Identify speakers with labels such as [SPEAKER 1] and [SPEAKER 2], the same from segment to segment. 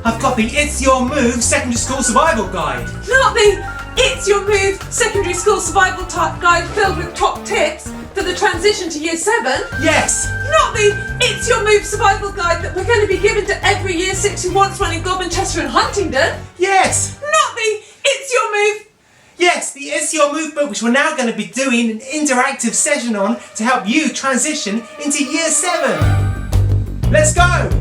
[SPEAKER 1] I've got the It's Your Move Secondary School Survival Guide.
[SPEAKER 2] Not the It's Your Move Secondary School Survival Guide filled with top tips for the transition to Year 7.
[SPEAKER 1] Yes.
[SPEAKER 2] Not the It's Your Move Survival Guide that we're going to be given to every Year 6 who wants one in Goblin, Chester and Huntingdon.
[SPEAKER 1] Yes.
[SPEAKER 2] Not the It's Your Move.
[SPEAKER 1] Yes, the It's Your Move book, which we're now going to be doing an interactive session on to help you transition into Year 7. Let's go.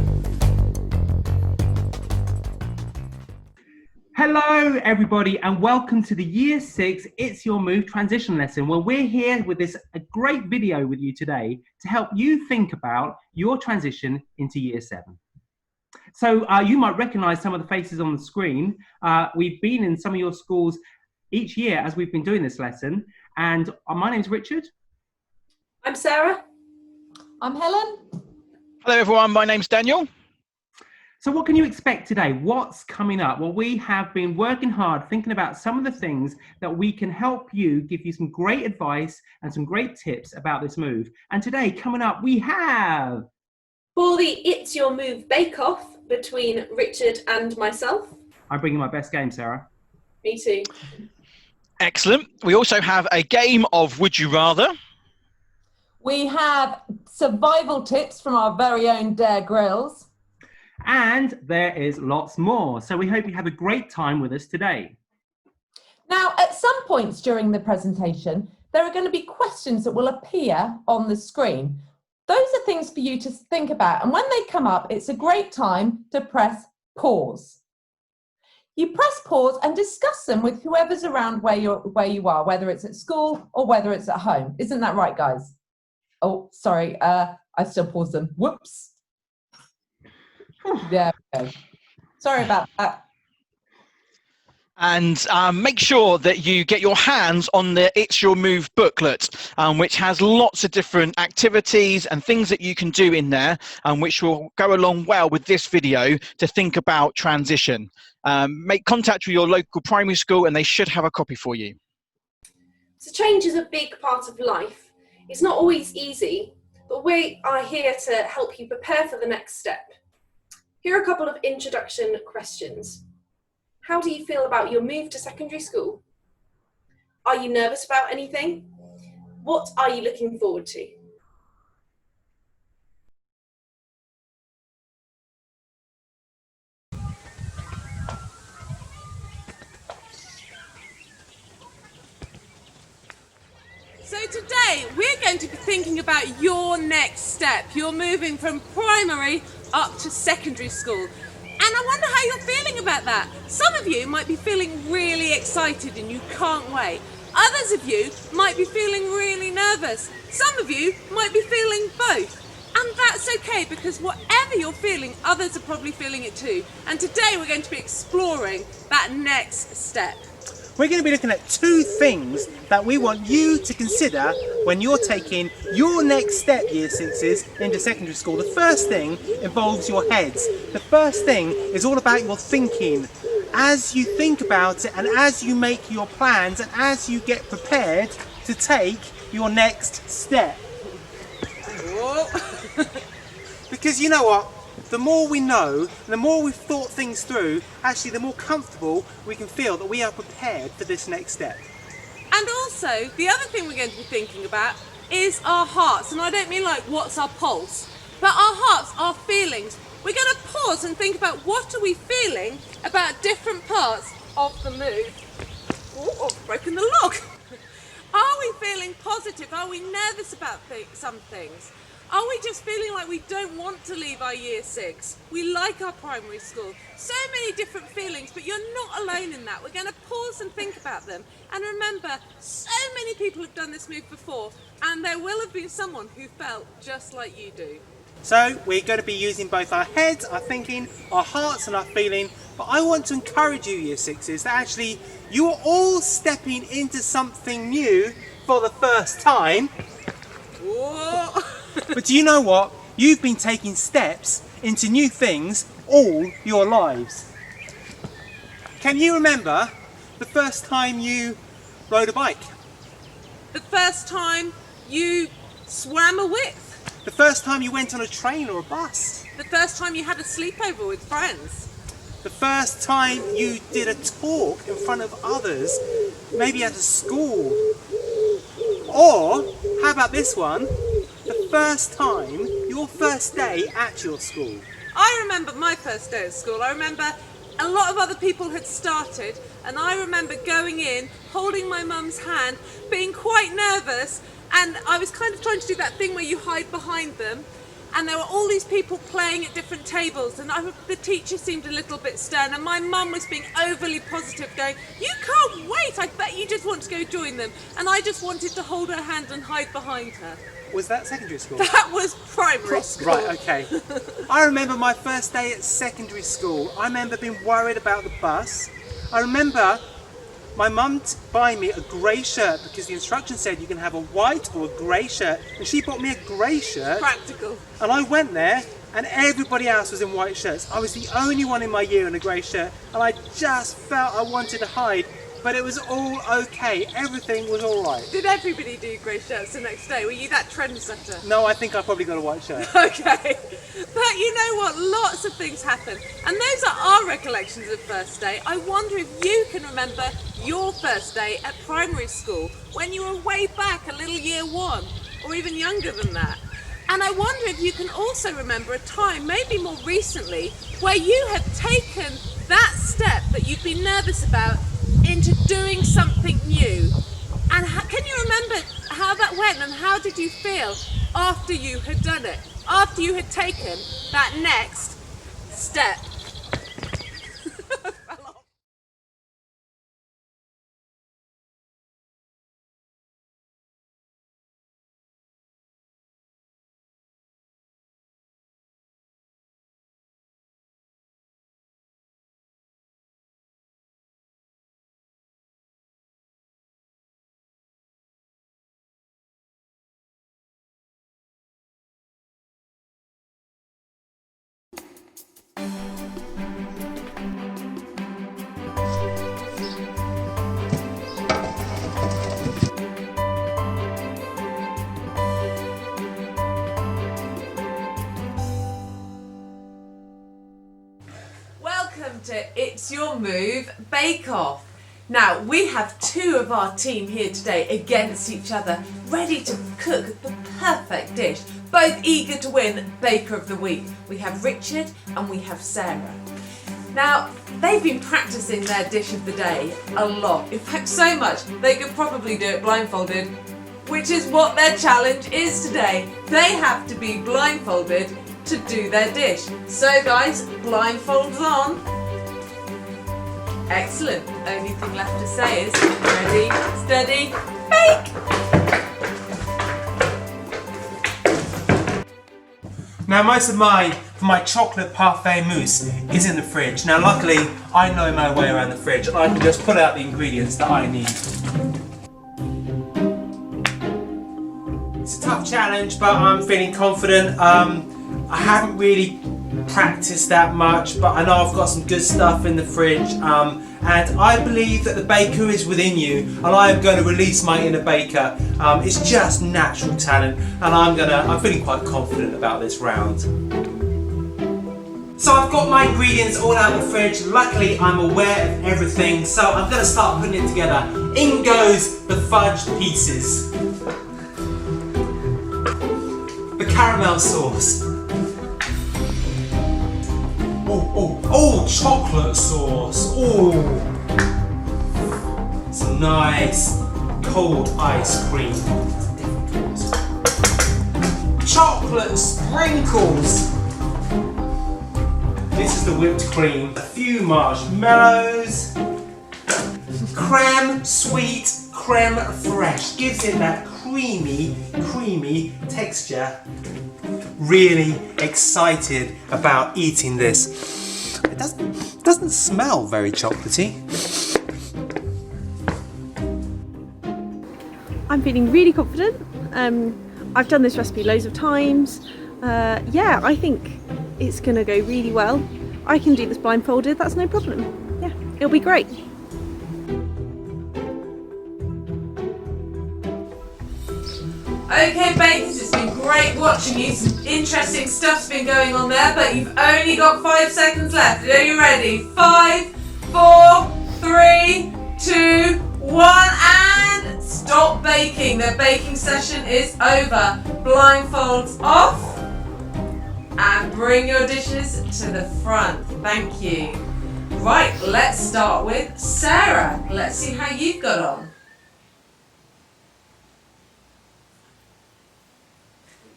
[SPEAKER 1] Hello everybody and welcome to the Year 6 It's Your Move transition lesson, where we're here with a great video with you today to help you think about your transition into Year 7. So you might recognise some of the faces on the screen. We've been in some of your schools each year as we've been doing this lesson, and my name's Richard.
[SPEAKER 2] I'm Sarah.
[SPEAKER 3] I'm Helen.
[SPEAKER 4] Hello everyone, my name's Daniel.
[SPEAKER 1] So what can you expect today? What's coming up? Well, we have been working hard thinking about some of the things that we can help you, give you some great advice and some great tips about this move. And today, coming up, we have...
[SPEAKER 2] For the It's Your Move bake-off between Richard and myself.
[SPEAKER 1] I'm bringing my best game, Sarah.
[SPEAKER 2] Me too.
[SPEAKER 4] Excellent. We also have a game of Would You Rather.
[SPEAKER 3] We have survival tips from our very own Dare Grills.
[SPEAKER 1] And there is lots more. So we hope you have a great time with us today.
[SPEAKER 3] Now, at some points during the presentation, there are going to be questions that will appear on the screen. Those are things for you to think about. And when they come up, it's a great time to press pause. You press pause and discuss them with whoever's around where you are, whether it's at school or whether it's at home. Isn't that right, guys? Oh, sorry, I still paused them. Whoops. Yeah, okay. Sorry about that.
[SPEAKER 4] And make sure that you get your hands on the It's Your Move booklet, which has lots of different activities and things that you can do in there, which will go along well with this video to think about transition. Make contact with your local primary school and they should have a copy for you.
[SPEAKER 2] So change is a big part of life. It's not always easy, but we are here to help you prepare for the next step. Here are a couple of introduction questions. How do you feel about your move to secondary school? Are you nervous about anything? What are you looking forward to? So today we're going to be thinking about your next step. You're moving from primary up to secondary school. And I wonder how you're feeling about that. Some of you might be feeling really excited and you can't wait. Others of you might be feeling really nervous. Some of you might be feeling both. And that's okay, because whatever you're feeling, others are probably feeling it too. And today we're going to be exploring that next step.
[SPEAKER 1] We're going to be looking at two things that we want you to consider when you're taking your next step, Year 6s, into secondary school. The first thing involves your heads. The first thing is all about your thinking. As you think about it and as you make your plans and as you get prepared to take your next step. Because you know what? The more we know, and the more we've thought things through, actually the more comfortable we can feel that we are prepared for this next step.
[SPEAKER 2] And also, the other thing we're going to be thinking about is our hearts. And I don't mean like what's our pulse, but our hearts, our feelings. We're going to pause and think about what are we feeling about different parts of the move. Oh, I've broken the log. Are we feeling positive? Are we nervous about some things? Are we just feeling like we don't want to leave our Year 6? We like our primary school. So many different feelings, but you're not alone in that. We're going to pause and think about them. And remember, so many people have done this move before, and there will have been someone who felt just like you do.
[SPEAKER 1] So we're going to be using both our heads, our thinking, our hearts and our feeling. But I want to encourage you, Year 6s, that actually you are all stepping into something new for the first time.
[SPEAKER 2] Whoa.
[SPEAKER 1] But do you know what? You've been taking steps into new things all your lives. Can you remember the first time you rode a bike?
[SPEAKER 2] The first time you swam a width.
[SPEAKER 1] The first time you went on a train or a bus.
[SPEAKER 2] The first time you had a sleepover with friends.
[SPEAKER 5] The first time you did a talk in front of others, maybe at a school. Or, how about this one? The first time, your first day at your school.
[SPEAKER 2] I remember my first day at school. I remember a lot of other people had started, and I remember going in, holding my mum's hand, being quite nervous, and I was kind of trying to do that thing where you hide behind them, and there were all these people playing at different tables, and the teacher seemed a little bit stern, and my mum was being overly positive, going, "You can't wait, I bet you just want to go join them," and I just wanted to hold her hand and hide behind her.
[SPEAKER 5] Was that secondary school?
[SPEAKER 2] That was primary school.
[SPEAKER 5] Right, okay. I remember my first day at secondary school. I remember being worried about the bus. I remember my mum buying me a grey shirt because the instructions said you can have a white or a grey shirt, and she bought me a grey shirt.
[SPEAKER 2] Practical.
[SPEAKER 5] And I went there and everybody else was in white shirts. I was the only one in my year in a grey shirt, and I just felt I wanted to hide, but it was all okay. Everything was all right.
[SPEAKER 2] Did everybody do grey shirts the next day? Were you that trendsetter?
[SPEAKER 5] No, I think I probably got a white shirt.
[SPEAKER 2] Okay. But you know what? Lots of things happen. And those are our recollections of first day. I wonder if you can remember your first day at primary school when you were way back, a little year one, or even younger than that. And I wonder if you can also remember a time, maybe more recently, where you had taken that step that you'd been nervous about into doing something new. And can you remember how that went, and how did you feel after you had done it? After you had taken that next step? Welcome to It's Your Move Bake Off. Now, we have two of our team here today against each other, ready to cook the perfect dish, both eager to win Baker of the Week. We have Richard and we have Sarah. Now, they've been practicing their dish of the day a lot. In fact, so much they could probably do it blindfolded, which is what their challenge is today. They have to be blindfolded to do their dish. So guys, blindfolds on. Excellent. Only thing left to say is ready, steady, bake!
[SPEAKER 5] Now most of my chocolate parfait mousse is in the fridge. Now luckily I know my way around the fridge and I can just pull out the ingredients that I need. It's a tough challenge, but I'm feeling confident. I haven't really practiced that much, but I know I've got some good stuff in the fridge, and I believe that the baker is within you, and I am going to release my inner baker. It's just natural talent, and I'm feeling quite confident about this round. So I've got my ingredients all out of the fridge. Luckily I'm aware of everything, so I'm going to start putting it together. In goes the fudge pieces, the caramel sauce, oh, chocolate sauce, some nice cold ice cream, chocolate sprinkles, this is the whipped cream, a few marshmallows, creme sweet, creme fresh, gives it that creamy texture. Really excited about eating this. It doesn't smell very chocolatey.
[SPEAKER 6] I'm feeling really confident. I've done this recipe loads of times. Yeah, I think it's going to go really well. I can do this blindfolded, that's no problem. Yeah, it'll be great.
[SPEAKER 2] Okay, bakers, it's been been great watching you. Some interesting stuff's been going on there, but you've only got 5 seconds left. Are you ready? 5, 4, 3, 2, 1, and stop baking. The baking session is over. Blindfolds off, and bring your dishes to the front. Thank you. Right, let's start with Sarah. Let's see how you've got on.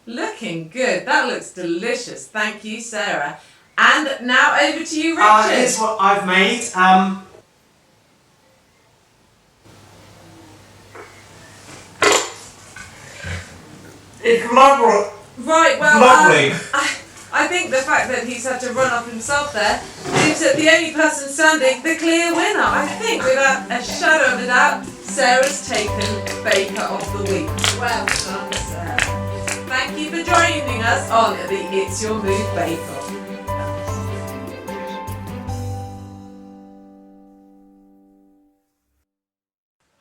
[SPEAKER 2] Looking good. That looks delicious. Thank you, Sarah. And now over to you, Richard.
[SPEAKER 5] Here's what I've made. It's lovely.
[SPEAKER 2] Right, well,
[SPEAKER 5] Lovely.
[SPEAKER 2] I think the fact that he's had to run off himself there leaves that the only person standing the clear winner. I think without a shadow of a doubt, Sarah's taken Baker of the Week. Well done, Sarah. Thank you for joining us on the It's Your Move Bake Off.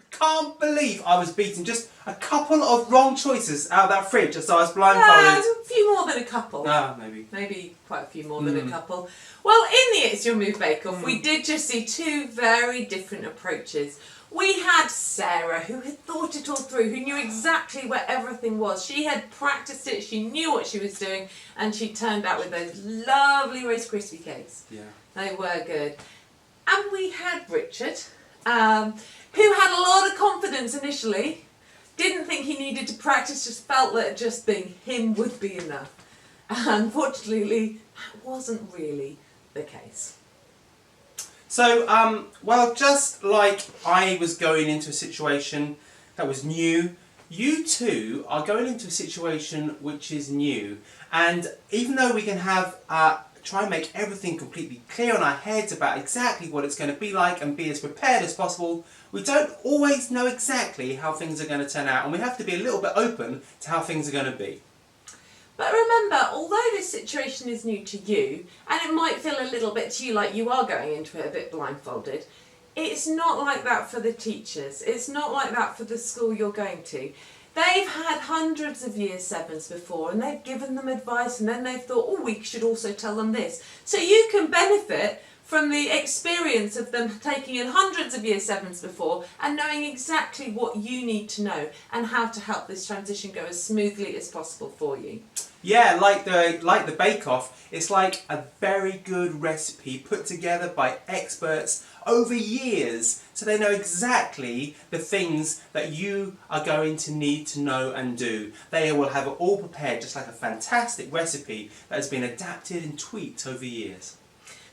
[SPEAKER 5] Can't believe I was beaten just a couple of wrong choices out of that fridge as I was blindfolded.
[SPEAKER 2] A few more than a couple.
[SPEAKER 5] Maybe.
[SPEAKER 2] Maybe quite a few more than a couple. Well, in the It's Your Move Bake Off, we did just see two very different approaches. We had Sarah, who had thought it all through, who knew exactly where everything was. She had practiced it, she knew what she was doing, and she turned out with those lovely Rice Krispie cakes.
[SPEAKER 5] Yeah.
[SPEAKER 2] They were good. And we had Richard, who had a lot of confidence initially, didn't think he needed to practice, just felt that just being him would be enough. Unfortunately, that wasn't really the case.
[SPEAKER 5] So, well, just like I was going into a situation that was new, you two are going into a situation which is new. And even though we can have try and make everything completely clear in our heads about exactly what it's going to be like and be as prepared as possible, we don't always know exactly how things are going to turn out, and we have to be a little bit open to how things are going to be.
[SPEAKER 2] But remember, although this situation is new to you, and it might feel a little bit to you like you are going into it a bit blindfolded, it's not like that for the teachers. It's not like that for the school you're going to. They've had hundreds of Year 7s before, and they've given them advice, and then they've thought, oh, we should also tell them this. So you can benefit from the experience of them taking in hundreds of Year 7s before and knowing exactly what you need to know and how to help this transition go as smoothly as possible for you.
[SPEAKER 5] Yeah, like the Bake Off, it's like a very good recipe put together by experts over years, so they know exactly the things that you are going to need to know and do. They will have it all prepared, just like a fantastic recipe that has been adapted and tweaked over years.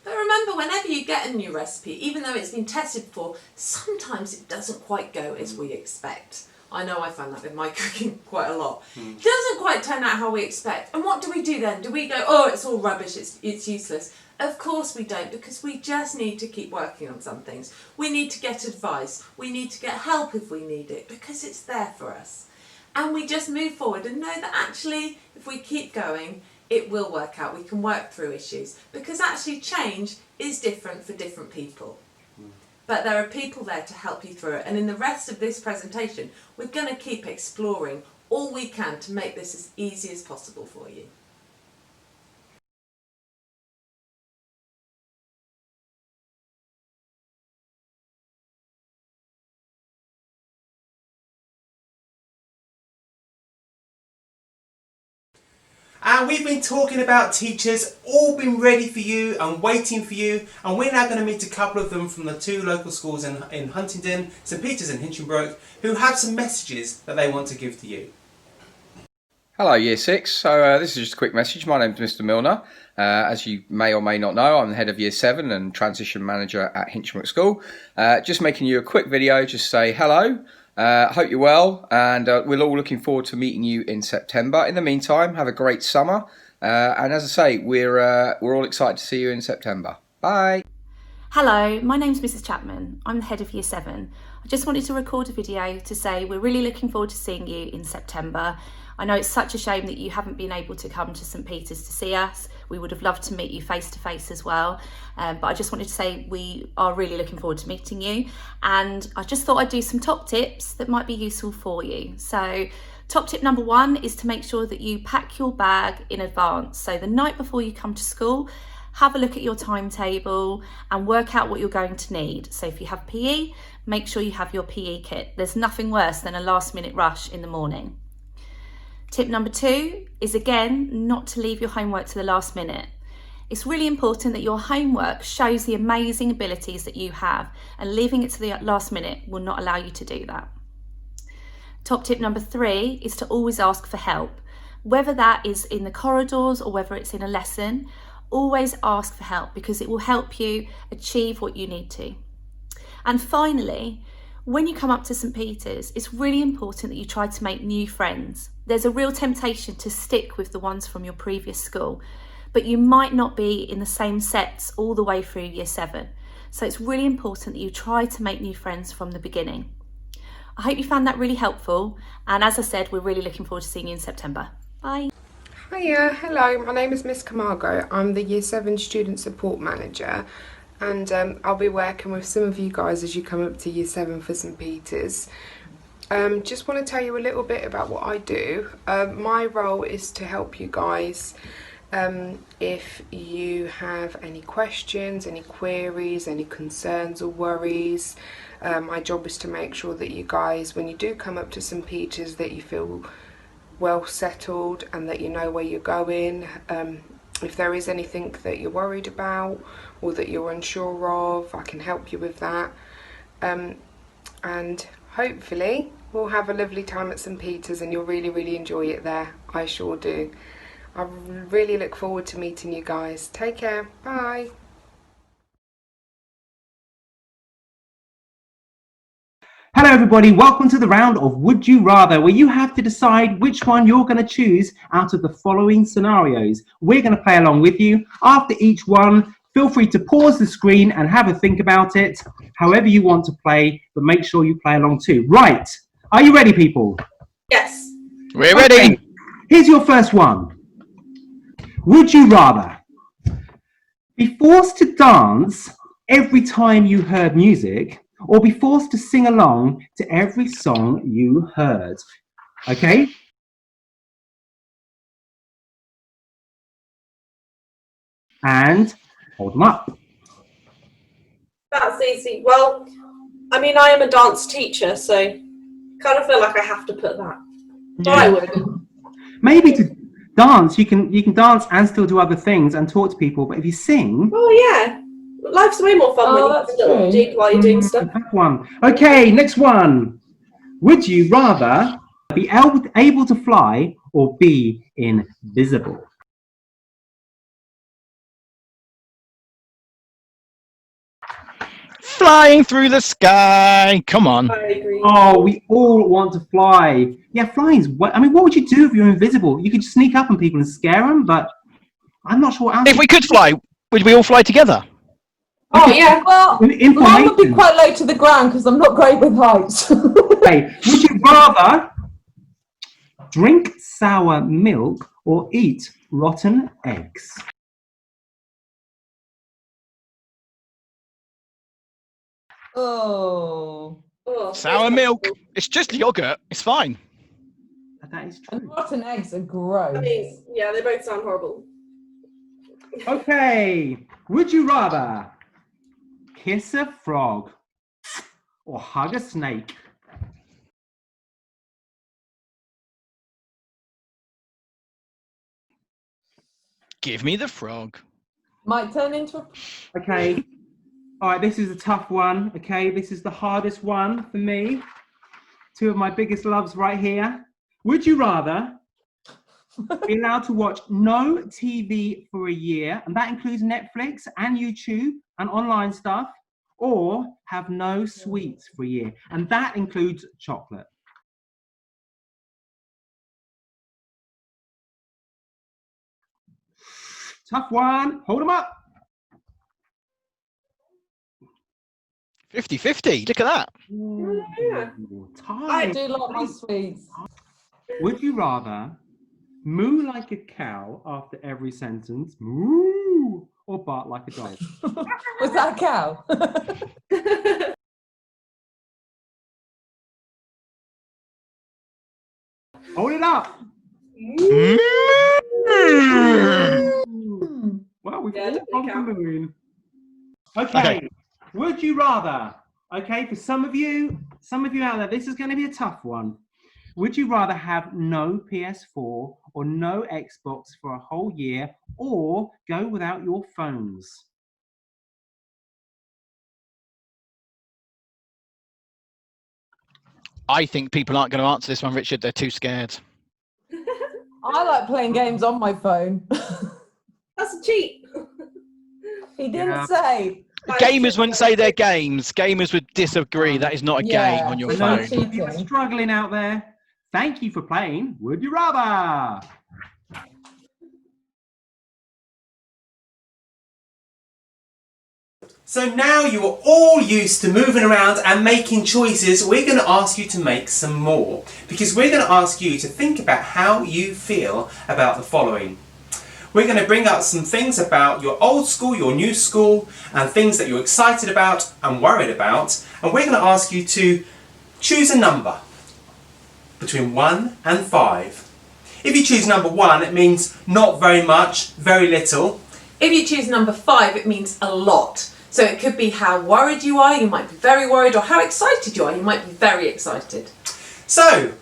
[SPEAKER 2] But remember, whenever you get a new recipe, even though it's been tested before, sometimes it doesn't quite go as we expect. I know I find that with my cooking quite a lot. It doesn't quite turn out how we expect. And what do we do then? Do we go, oh, it's all rubbish, it's useless? Of course we don't, because we just need to keep working on some things. We need to get advice. We need to get help if we need it, because it's there for us. And we just move forward and know that actually, if we keep going, it will work out. We can work through issues, because actually change is different for different people. But there are people there to help you through it. And in the rest of this presentation, we're going to keep exploring all we can to make this as easy as possible for you.
[SPEAKER 5] And we've been talking about teachers, all been ready for you and waiting for you, and we're now going to meet a couple of them from the two local schools in Huntingdon, St Peters and Hinchinbrook, who have some messages that they want to give to you.
[SPEAKER 7] Hello Year 6, so this is just a quick message. My name's Mr Milner. As you may or may not know, I'm the head of Year 7 and Transition Manager at Hinchinbrook School. Just making you a quick video, just say hello. Hope you're well, and we're all looking forward to meeting you in September. In the meantime, have a great summer, and as I say, we're all excited to see you in September. Bye.
[SPEAKER 8] Hello, my name's Mrs Chapman. I'm the head of Year 7. I just wanted to record a video to say we're really looking forward to seeing you in September. I know it's such a shame that you haven't been able to come to St Peter's to see us. We would have loved to meet you face to face as well. But I just wanted to say we are really looking forward to meeting you. And I just thought I'd do some top tips that might be useful for you. So top tip number 1 is to make sure that you pack your bag in advance. So the night before you come to school, have a look at your timetable and work out what you're going to need. So if you have PE, make sure you have your PE kit. There's nothing worse than a last minute rush in the morning. Tip number 2 is again, not to leave your homework to the last minute. It's really important that your homework shows the amazing abilities that you have, and leaving it to the last minute will not allow you to do that. Top tip number 3 is to always ask for help. Whether that is in the corridors or whether it's in a lesson, always ask for help because it will help you achieve what you need to. And finally, when you come up to St Peter's, it's really important that you try to make new friends. There's a real temptation to stick with the ones from your previous school, but you might not be in the same sets all the way through year 7. So it's really important that you try to make new friends from the beginning. I hope you found that really helpful. And as I said, we're really looking forward to seeing you in September. Bye.
[SPEAKER 9] Hiya, hello, my name is Miss Camargo. I'm the Year 7 Student Support Manager, and I'll be working with some of you guys as you come up to Year 7 for St Peter's. Just want to tell you a little bit about what I do. My role is to help you guys if you have any questions, any queries, any concerns or worries. My job is to make sure that you guys, when you do come up to St Peter's, that you feel well settled and that you know where you're going. If there is anything that you're worried about or that you're unsure of, I can help you with that. And hopefully we'll have a lovely time at St Peter's and you'll really enjoy it there. I sure do. I really look forward to meeting you guys. Take care. Bye.
[SPEAKER 1] Hello everybody, welcome to the round of Would You Rather, where you have to decide which one you're going to choose out of the following scenarios. We're going to play along with you. After each one, feel free to pause the screen and have a think about it, however you want to play, but make sure you play along too. Right, are you ready people?
[SPEAKER 2] Yes.
[SPEAKER 4] We're ready.
[SPEAKER 1] Okay. Here's your first one. Would you rather be forced to dance every time you heard music, or be forced to sing along to every song you heard? Okay? And hold them up.
[SPEAKER 6] That's easy. Well, I mean, I am a dance teacher, so kind of feel like I have to put that. But I would.
[SPEAKER 1] Maybe to dance, you can dance and still do other things and talk to people, but if you sing...
[SPEAKER 6] Oh, yeah. Life's way more fun when you can still dig while you're doing stuff.
[SPEAKER 1] That one. Okay, next one. Would you rather be able to fly or be invisible?
[SPEAKER 4] Flying through the sky. Come on.
[SPEAKER 6] I agree.
[SPEAKER 1] Oh, we all want to fly. Yeah, flying's... I mean, what would you do if you're invisible? You could sneak up on people and scare them, but I'm not sure what else.
[SPEAKER 4] If we could fly, would we all fly together?
[SPEAKER 3] Oh yeah, well, mine would be
[SPEAKER 1] Information.
[SPEAKER 3] quite low to the ground because I'm not great with heights.
[SPEAKER 1] Okay, would you rather drink sour milk or eat rotten eggs?
[SPEAKER 3] Oh.
[SPEAKER 4] Sour milk. It's just yogurt. It's fine.
[SPEAKER 1] That is
[SPEAKER 3] And
[SPEAKER 1] true.
[SPEAKER 3] rotten eggs are gross.
[SPEAKER 6] I mean, yeah, they both sound horrible.
[SPEAKER 1] Okay, would you rather kiss a frog or hug a snake?
[SPEAKER 4] Give me the frog.
[SPEAKER 3] Might turn into a...
[SPEAKER 1] Okay, all right, this is a tough one. Okay, this is the hardest one for me. Two of my biggest loves right here. Would you rather be allowed to watch no TV for a year, and that includes Netflix and YouTube and online stuff, or have no sweets for a year, and that includes chocolate? Tough one. Hold them up.
[SPEAKER 4] 50-50. Look at that.
[SPEAKER 2] Yeah.
[SPEAKER 3] I
[SPEAKER 1] Tie.
[SPEAKER 3] do like my sweets.
[SPEAKER 1] Would you rather moo like a cow after every sentence, moo, or bark like a dog?
[SPEAKER 3] Was that a cow?
[SPEAKER 1] Hold it up. Well, we've
[SPEAKER 2] Yeah,
[SPEAKER 1] all
[SPEAKER 2] definitely
[SPEAKER 1] gone for
[SPEAKER 2] cow.
[SPEAKER 1] mooing. Okay. Would you rather? Okay, for some of you out there, this is going to be a tough one. Would you rather have no PS4 or no Xbox for a whole year, or go without your phones?
[SPEAKER 4] I think people aren't going to answer this one, Richard. They're too scared.
[SPEAKER 3] I like playing games on my phone.
[SPEAKER 2] That's a cheat.
[SPEAKER 3] He didn't
[SPEAKER 1] Yeah.
[SPEAKER 3] say.
[SPEAKER 4] Gamers wouldn't say they're games. Gamers would disagree. That is not a
[SPEAKER 3] Yeah.
[SPEAKER 4] game on your
[SPEAKER 1] For
[SPEAKER 4] phone.
[SPEAKER 1] those of you who are struggling out there, thank you for playing Would You Rather?
[SPEAKER 5] So now you are all used to moving around and making choices. We're going to ask you to make some more, because we're going to ask you to think about how you feel about the following. We're going to bring up some things about your old school, your new school, and things that you're excited about and worried about. And we're going to ask you to choose a number between 1 and 5. If you choose number 1, it means not very much, very little.
[SPEAKER 10] If you choose number 5, it means a lot. So it could be how worried you are, you might be very worried, or how excited you are, you might be very excited.
[SPEAKER 5] So,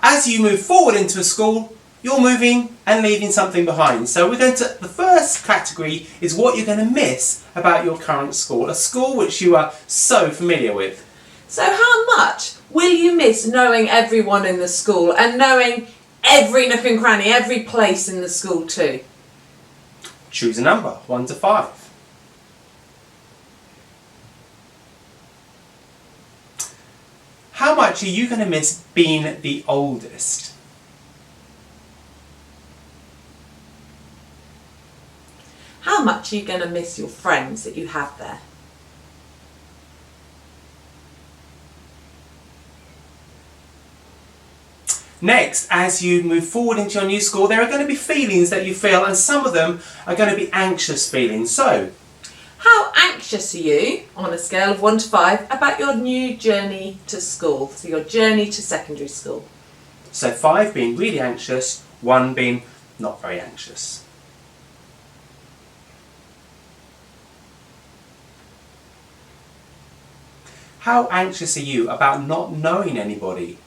[SPEAKER 5] as you move forward into a school, you're moving and leaving something behind. So we're going to, the first category is what you're going to miss about your current school, a school which you are so familiar with.
[SPEAKER 10] So how much will you miss knowing everyone in the school and knowing every nook and cranny, every place in the school too?
[SPEAKER 5] Choose a number, 1 to 5. How much are you going to miss being the oldest?
[SPEAKER 10] How much are you going to miss your friends that you have there?
[SPEAKER 5] Next, as you move forward into your new school, there are going to be feelings that you feel, and some of them are going to be anxious feelings. So,
[SPEAKER 10] How anxious are you, on a scale of 1 to 5, about your new journey to school, so your journey to secondary school?
[SPEAKER 5] so 5 being really anxious, 1 being not very anxious. How anxious are you about not knowing anybody?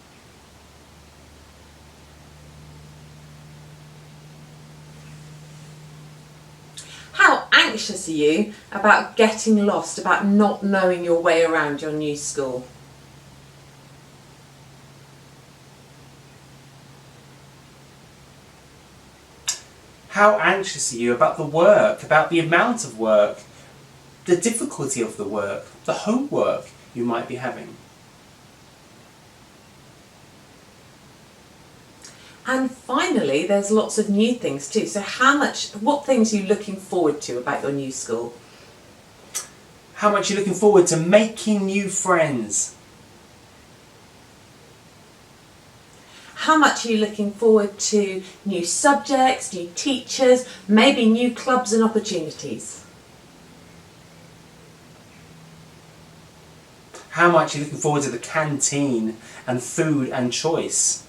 [SPEAKER 10] How anxious are you about getting lost, about not knowing your way around your new school?
[SPEAKER 5] How anxious are you about the work, about the amount of work, the difficulty of the work, the homework you might be having?
[SPEAKER 10] And finally, there's lots of new things too. So what things are you looking forward to about your new school?
[SPEAKER 5] How much are you looking forward to making new friends?
[SPEAKER 10] How much are you looking forward to new subjects, new teachers, maybe new clubs and opportunities?
[SPEAKER 5] How much are you looking forward to the canteen and food and choice?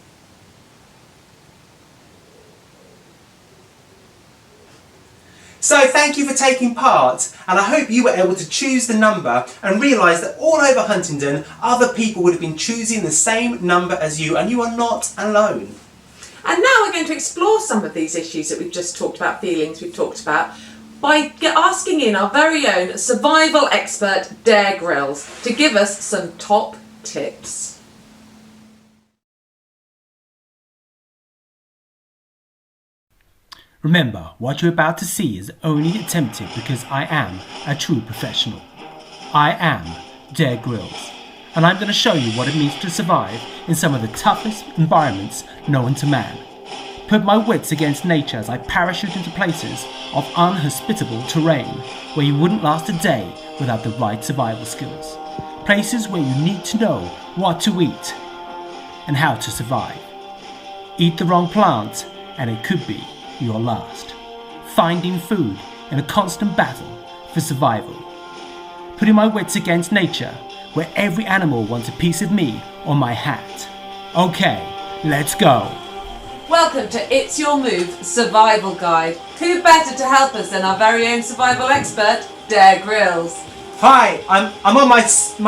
[SPEAKER 5] So thank you for taking part, and I hope you were able to choose the number and realise that all over Huntingdon other people would have been choosing the same number as you, and you are not alone.
[SPEAKER 10] And now we're going to explore some of these issues that we've just talked about, feelings we've talked about, by asking in our very own survival expert, Dare Grills, to give us some top tips.
[SPEAKER 11] Remember, what you're about to see is only attempted because I am a true professional. I am Dare Grills, and I'm going to show you what it means to survive in some of the toughest environments known to man. Put my wits against nature as I parachute into places of unhospitable terrain where you wouldn't last a day without the right survival skills. places where you need to know what to eat and how to survive. Eat the wrong plant and it could be your last. Finding food in a constant battle for survival. Putting my wits against nature, where every animal wants a piece of me or my hat. Okay, let's go.
[SPEAKER 10] Welcome to It's Your Move Survival Guide. Who better to help us than our very own survival expert, Dare Grylls.
[SPEAKER 5] Hi, I'm on my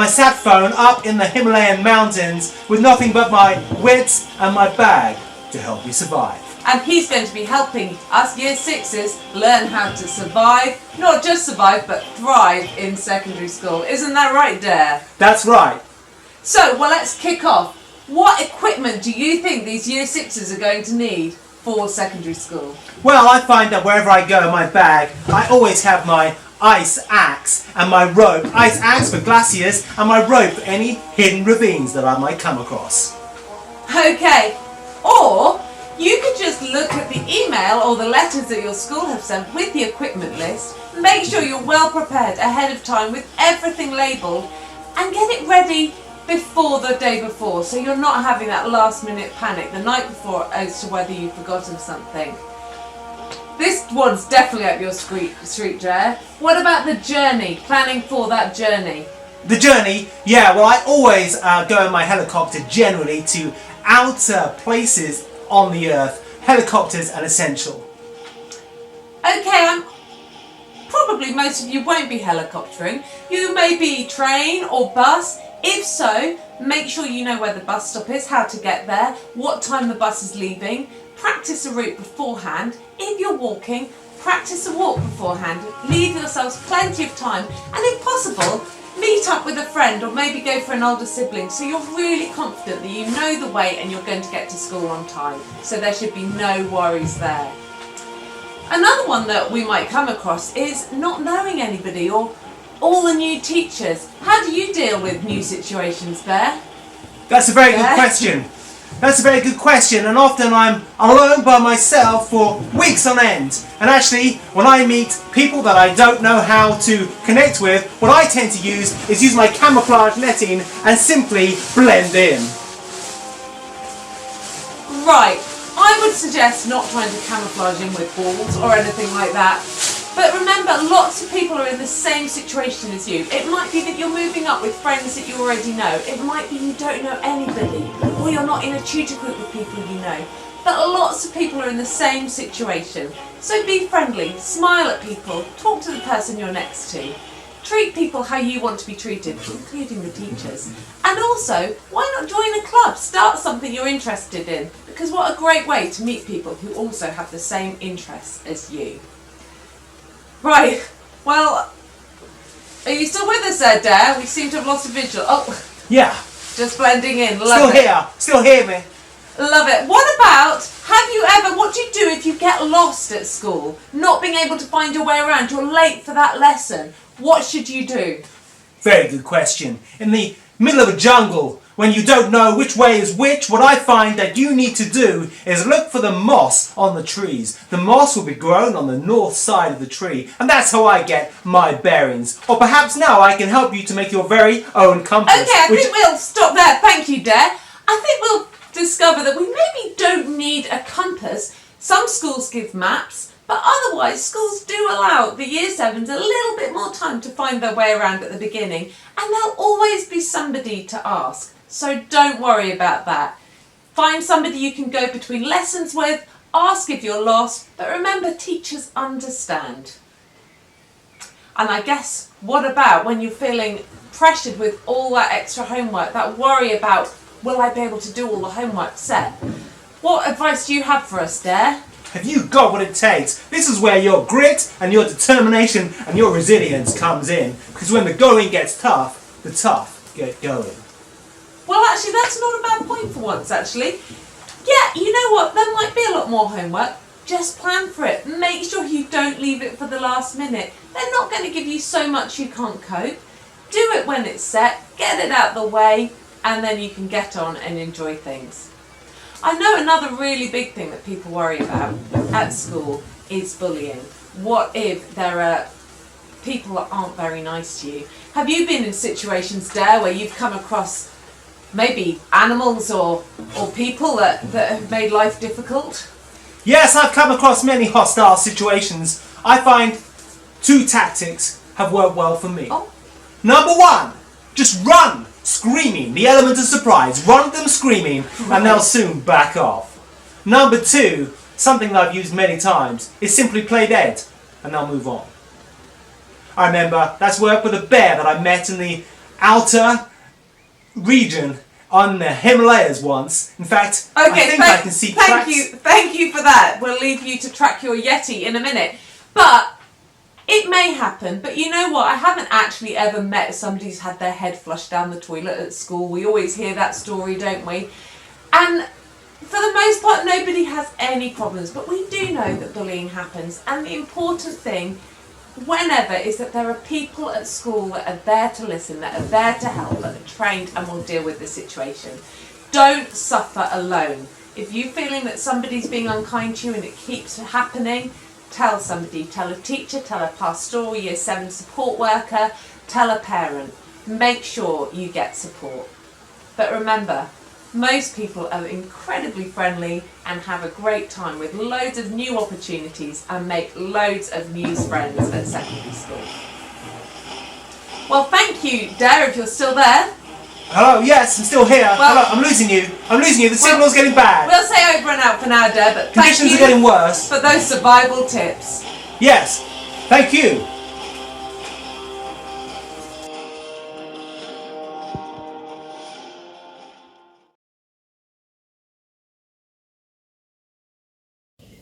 [SPEAKER 5] sat phone up in the Himalayan mountains with nothing but my wits and my bag to help me survive.
[SPEAKER 10] And he's going to be helping us Year 6s learn how to survive, not just survive, but thrive in secondary school. Isn't that right, Dare?
[SPEAKER 5] That's right.
[SPEAKER 10] So, well, let's kick off. What equipment do you think these Year 6s are going to need for secondary school?
[SPEAKER 5] Well, I find that wherever I go in my bag, I always have my ice axe and my rope. Ice axe for glaciers and my rope for any hidden ravines that I might come across.
[SPEAKER 10] Okay, or you could just look at the email or the letters that your school have sent with the equipment list. Make sure you're well prepared ahead of time with everything labelled and get it ready before the day before, so you're not having that last minute panic the night before as to whether you've forgotten something. This one's definitely up your street, Dare. What about the journey? Planning for that journey?
[SPEAKER 5] The journey? Yeah, well, I always go in my helicopter generally to outer places on the earth. Helicopters are essential.
[SPEAKER 10] Okay, probably most of you won't be helicoptering. You may be train or bus. If so, make sure you know where the bus stop is, how to get there, what time the bus is leaving. Practice a route beforehand. If you're walking, practice a walk beforehand. Leave yourselves plenty of time, and if possible, meet up with a friend or maybe go for an older sibling so you're really confident that you know the way and you're going to get to school on time. So there should be no worries there. Another one that we might come across is not knowing anybody or all the new teachers. How do you deal with new situations, Bear?
[SPEAKER 5] That's a very good question. That's a very good question, and often I'm alone by myself for weeks on end. And actually, when I meet people that I don't know how to connect with, what I tend to use my camouflage netting and simply blend in.
[SPEAKER 10] Right, I would suggest not trying to camouflage in with balls or anything like that. But remember, lots of people are in the same situation as you. It might be that you're moving up with friends that you already know. It might be you don't know anybody, or you're not in a tutor group with people you know. But lots of people are in the same situation. So be friendly, smile at people, talk to the person you're next to. Treat people how you want to be treated, including the teachers. And also, why not join a club? Start something you're interested in, because what a great way to meet people who also have the same interests as you. Right, well, are you still with us there, Dare? We seem to have lost a visual. Oh,
[SPEAKER 5] yeah.
[SPEAKER 10] Just blending in.
[SPEAKER 5] Still here me.
[SPEAKER 10] Love it. What about, what do you do if you get lost at school? Not being able to find your way around, you're late for that lesson. What should you do?
[SPEAKER 5] Very good question. In the middle of a jungle, when you don't know which way is which, what I find that you need to do is look for the moss on the trees. The moss will be grown on the north side of the tree, and that's how I get my bearings. Or perhaps now I can help you to make your very own compass.
[SPEAKER 10] Okay, I think we'll stop there. Thank you, Dare. I think we'll discover that we maybe don't need a compass. Some schools give maps, but otherwise schools do allow the Year 7s a little bit more time to find their way around at the beginning, and there'll always be somebody to ask. So don't worry about that. Find somebody you can go between lessons with, ask if you're lost, but remember, teachers understand. And I guess, what about when you're feeling pressured with all that extra homework, that worry about, will I be able to do all the homework set? What advice do you have for us, Dare?
[SPEAKER 5] Have you got what it takes? This is where your grit and your determination and your resilience comes in. Because when the going gets tough, the tough get going.
[SPEAKER 10] Well, actually, that's not a bad point for once, actually. Yeah, you know what? There might be a lot more homework. Just plan for it. Make sure you don't leave it for the last minute. They're not going to give you so much you can't cope. Do it when it's set, get it out the way, and then you can get on and enjoy things. I know another really big thing that people worry about at school is bullying. What if there are people that aren't very nice to you. Have you been in situations, Dare, where you've come across maybe animals or people that have made life difficult?
[SPEAKER 5] Yes, I've come across many hostile situations. I find 2 tactics have worked well for me.
[SPEAKER 10] Oh.
[SPEAKER 5] Number 1, just run, screaming. The element of surprise. Run at them screaming, and they'll soon back off. Number 2, something that I've used many times, is simply play dead, and they'll move on. I remember that's worked with a bear that I met in the outer region on the Himalayas once. In fact, I think I can see tracks.
[SPEAKER 10] Thank you for that. We'll leave you to track your Yeti in a minute. But it may happen. But you know what? I haven't actually ever met somebody who's had their head flushed down the toilet at school. We always hear that story, don't we? And for the most part, nobody has any problems. But we do know that bullying happens. And the important thing whenever is that there are people at school that are there to listen, that are there to help, that are trained and will deal with the situation. Don't suffer alone. If you're feeling that somebody's being unkind to you and it keeps happening, tell somebody, tell a teacher, tell a pastoral year 7 support worker, tell a parent. Make sure you get support. But remember, most people are incredibly friendly and have a great time with loads of new opportunities and make loads of new friends at secondary school. Well, thank you, Dare, if you're still there.
[SPEAKER 5] Hello, yes, I'm still here.
[SPEAKER 10] Well,
[SPEAKER 5] hello, I'm losing you. The signal's getting bad.
[SPEAKER 10] We'll say over and out for now, Dare, but
[SPEAKER 5] Conditions are getting worse.
[SPEAKER 10] for those survival tips.
[SPEAKER 5] Yes, thank you.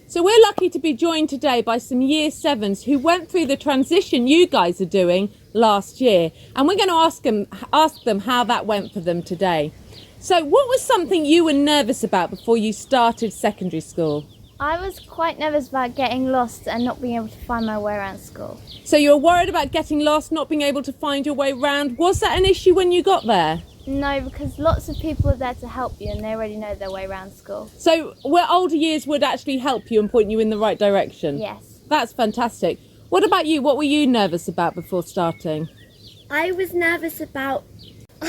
[SPEAKER 2] So we're lucky to be joined today by some Year 7s who went through the transition you guys are doing last year. And we're going to ask them how that went for them today. So what was something you were nervous about before you started secondary school?
[SPEAKER 12] I was quite nervous about getting lost and not being able to find my way around school.
[SPEAKER 2] So you were worried about getting lost, not being able to find your way round. Was that an issue when you got there?
[SPEAKER 12] No, because lots of people are there to help you and they already know their way around school.
[SPEAKER 2] So where older years would actually help you and point you in the right direction?
[SPEAKER 12] Yes.
[SPEAKER 2] That's fantastic. What about you? What were you nervous about before starting?
[SPEAKER 13] I was nervous about...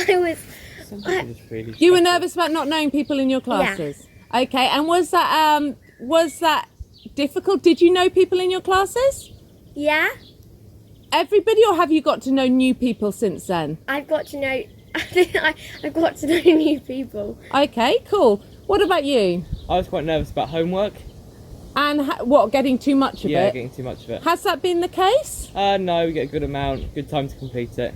[SPEAKER 2] You were nervous about not knowing people in your classes? Yeah. Okay, and was that difficult? Did you know people in your classes?
[SPEAKER 13] Yeah.
[SPEAKER 2] Everybody, or have you got to know new people since then?
[SPEAKER 13] I've got to know... I've got to know new people.
[SPEAKER 2] Okay, cool. What about you?
[SPEAKER 14] I was quite nervous about homework.
[SPEAKER 2] And getting too much of it?
[SPEAKER 14] Yeah, getting too much of it.
[SPEAKER 2] Has that been the case?
[SPEAKER 14] No, we get a good amount, good time to complete it.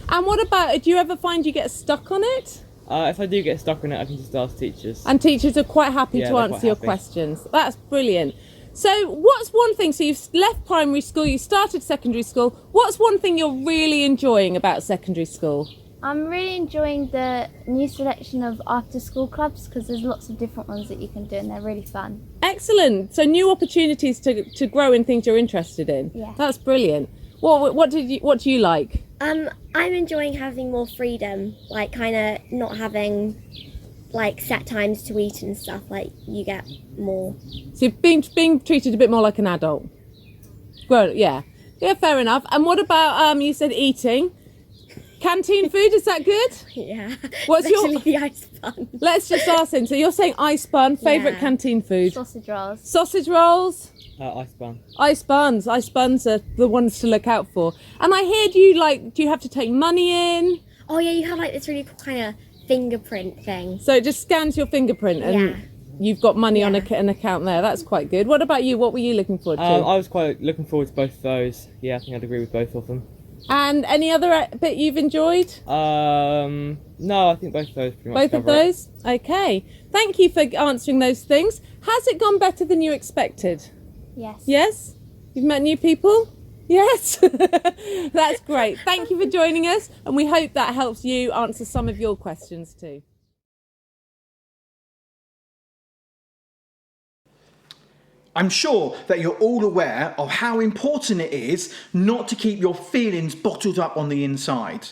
[SPEAKER 2] And what about, do you ever find you get stuck on it?
[SPEAKER 14] If I do get stuck on it, I can just ask teachers.
[SPEAKER 2] And teachers are quite happy to answer your questions. That's brilliant. So what's one thing, so you've left primary school, you started secondary school, what's one thing you're really enjoying about secondary school?
[SPEAKER 12] I'm really enjoying the new selection of after-school clubs because there's lots of different ones that you can do and they're really fun.
[SPEAKER 2] Excellent. So new opportunities to grow in things you're interested in.
[SPEAKER 12] Yeah.
[SPEAKER 2] That's brilliant. What do you like?
[SPEAKER 13] I'm enjoying having more freedom, like kind of not having like set times to eat and stuff. Like you get more.
[SPEAKER 2] So you're being treated a bit more like an adult. Well, yeah, fair enough. And what about you said eating? Canteen food, is that good?
[SPEAKER 13] Yeah.
[SPEAKER 2] What's
[SPEAKER 13] especially the ice bun.
[SPEAKER 2] Let's just ask him. So you're saying ice bun, favourite canteen food?
[SPEAKER 12] Sausage rolls.
[SPEAKER 2] Sausage rolls?
[SPEAKER 14] Ice bun.
[SPEAKER 2] Ice buns. Ice buns are the ones to look out for. And I hear do you have to take money in?
[SPEAKER 13] Oh yeah, you have like this really cool kind of fingerprint thing.
[SPEAKER 2] So it just scans your fingerprint and you've got money on an account there. That's quite good. What about you? What were you looking forward to?
[SPEAKER 14] I was quite looking forward to both of those. Yeah, I think I'd agree with both of them.
[SPEAKER 2] And any other bit you've enjoyed?
[SPEAKER 14] No, I think both of those pretty much.
[SPEAKER 2] Both of those? Okay. Thank you for answering those things. Has it gone better than you expected?
[SPEAKER 12] Yes.
[SPEAKER 2] Yes? You've met new people? Yes? That's great. Thank you for joining us, and we hope that helps you answer some of your questions too.
[SPEAKER 15] I'm sure that you're all aware of how important it is not to keep your feelings bottled up on the inside.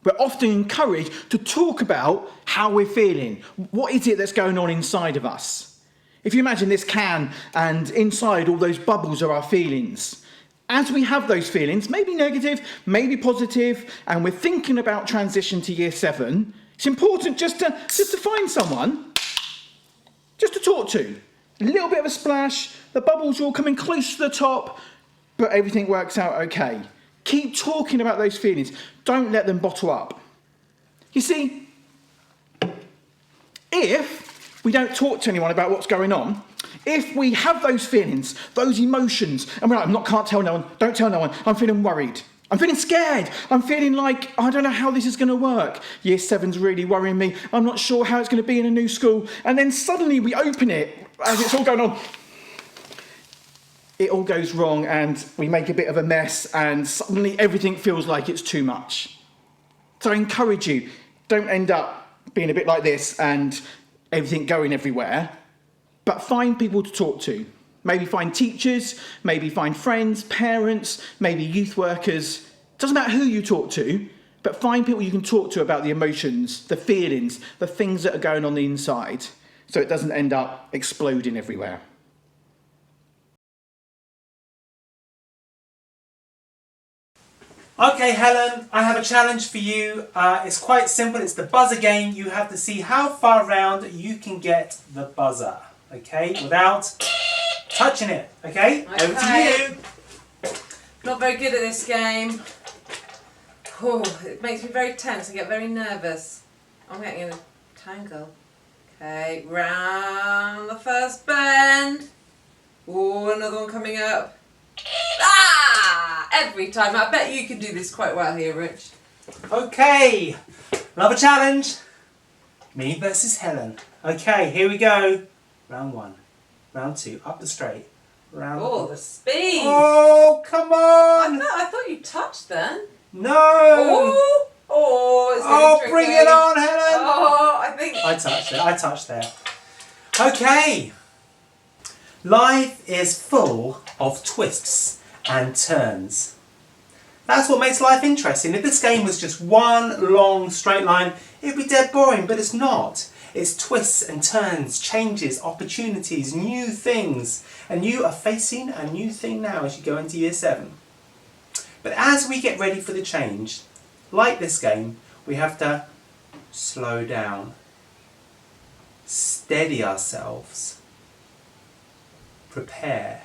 [SPEAKER 15] We're often encouraged to talk about how we're feeling. What is it that's going on inside of us? If you imagine this can and inside all those bubbles are our feelings. as we have those feelings, maybe negative, maybe positive, and we're thinking about transition to year 7, it's important just to find someone just to talk to. A little bit of a splash, the bubbles are all coming close to the top, but everything works out okay. Keep talking about those feelings. Don't let them bottle up. You see, if we don't talk to anyone about what's going on, if we have those feelings, those emotions, and we're like, can't tell no one, don't tell no one, I'm feeling worried, I'm feeling scared, I'm feeling like, I don't know how this is going to work. Year 7's really worrying me, I'm not sure how it's going to be in a new school. And then suddenly we open it, as it's all going on, it all goes wrong and we make a bit of a mess and suddenly everything feels like it's too much. So I encourage you, don't end up being a bit like this and everything going everywhere, but find people to talk to. Maybe find teachers, maybe find friends, parents, maybe youth workers. Doesn't matter who you talk to, but find people you can talk to about the emotions, the feelings, the things that are going on the inside, so it doesn't end up exploding everywhere.
[SPEAKER 5] Okay, Helen, I have a challenge for you. It's quite simple. It's the buzzer game. You have to see how far round you can get the buzzer, okay, without touching it, okay? Over to you.
[SPEAKER 2] Not very good at this game. Oh, it makes me very tense. I get very nervous. I'm getting in a tangle. Okay, round the first bend. Oh, another one coming up. Ah! Every time. I bet you can do this quite well here, Rich.
[SPEAKER 5] Okay, another challenge. Me versus Helen. Okay, here we go. Round 1, round 2, up the straight. Round.
[SPEAKER 2] Oh, the speed.
[SPEAKER 5] Oh, come on.
[SPEAKER 2] I thought you touched then.
[SPEAKER 5] No.
[SPEAKER 2] Oh, it's getting tricky.
[SPEAKER 5] Bring it on, Helen.
[SPEAKER 2] Oh, I think.
[SPEAKER 5] I touched it. I touched there. Okay. Life is full of twists and turns. That's what makes life interesting. If this game was just one long straight line, it'd be dead boring, but it's not. It's twists and turns, changes, opportunities, new things. And you are facing a new thing now as you go into year 7. But as we get ready for the change, like this game, we have to slow down, steady ourselves, prepare.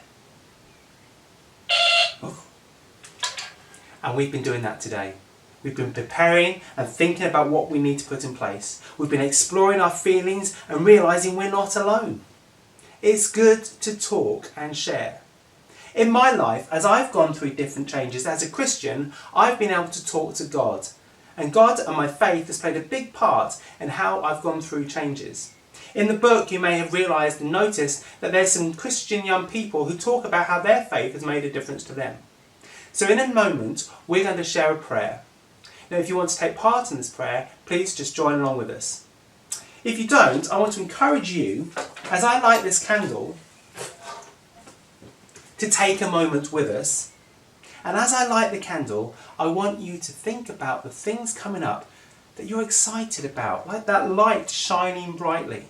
[SPEAKER 5] And we've been doing that today. We've been preparing and thinking about what we need to put in place. We've been exploring our feelings and realising we're not alone. It's good to talk and share. In my life, as I've gone through different changes, as a Christian, I've been able to talk to God. And God and my faith has played a big part in how I've gone through changes. In the book, you may have realised and noticed that there's some Christian young people who talk about how their faith has made a difference to them. So in a moment, we're going to share a prayer. Now, if you want to take part in this prayer, please just join along with us. If you don't, I want to encourage you, as I light this candle, to take a moment with us. And as I light the candle, I want you to think about the things coming up that you're excited about, like that light shining brightly.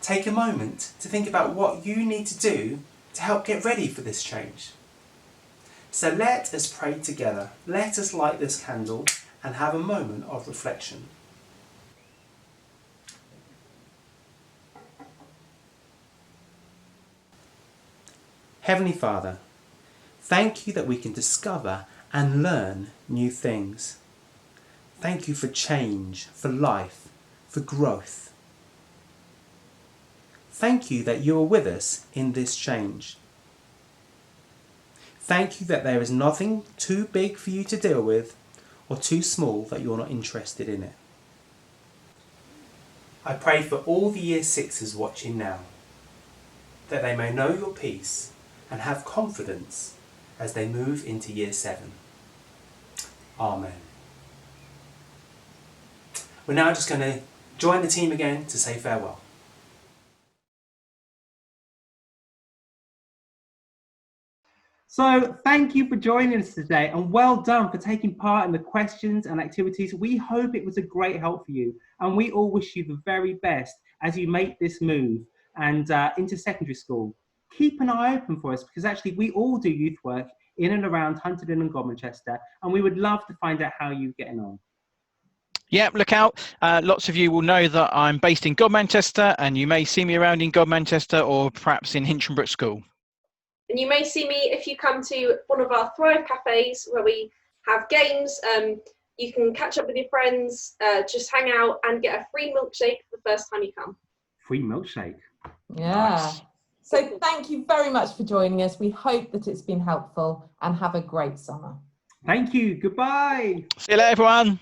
[SPEAKER 5] Take a moment to think about what you need to do to help get ready for this change. So let us pray together. Let us light this candle and have a moment of reflection. Heavenly Father, thank you that we can discover and learn new things. Thank you for change, for life, for growth. Thank you that you are with us in this change. Thank you that there is nothing too big for you to deal with or too small that you're not interested in it. I pray for all the Year 6s watching now, that they may know your peace and have confidence as they move into Year 7. Amen. We're now just going to join the team again to say farewell.
[SPEAKER 1] So thank you for joining us today and well done for taking part in the questions and activities. We hope it was a great help for you and we all wish you the very best as you make this move and into secondary school. keep an eye open for us, because actually we all do youth work in and around Huntingdon and Godmanchester, and we would love to find out how you're getting on.
[SPEAKER 4] Yeah, look out. Lots of you will know that I'm based in Godmanchester, and you may see me around in Godmanchester or perhaps in Hinchinbrook School.
[SPEAKER 16] And you may see me if you come to one of our Thrive cafes where we have games. You can catch up with your friends, just hang out and get a free milkshake the first time you come.
[SPEAKER 1] Free milkshake.
[SPEAKER 3] Yeah.
[SPEAKER 1] Nice.
[SPEAKER 3] So thank you very much for joining us. We hope that it's been helpful, and have a great summer.
[SPEAKER 1] Thank you. Goodbye.
[SPEAKER 4] See you later, everyone.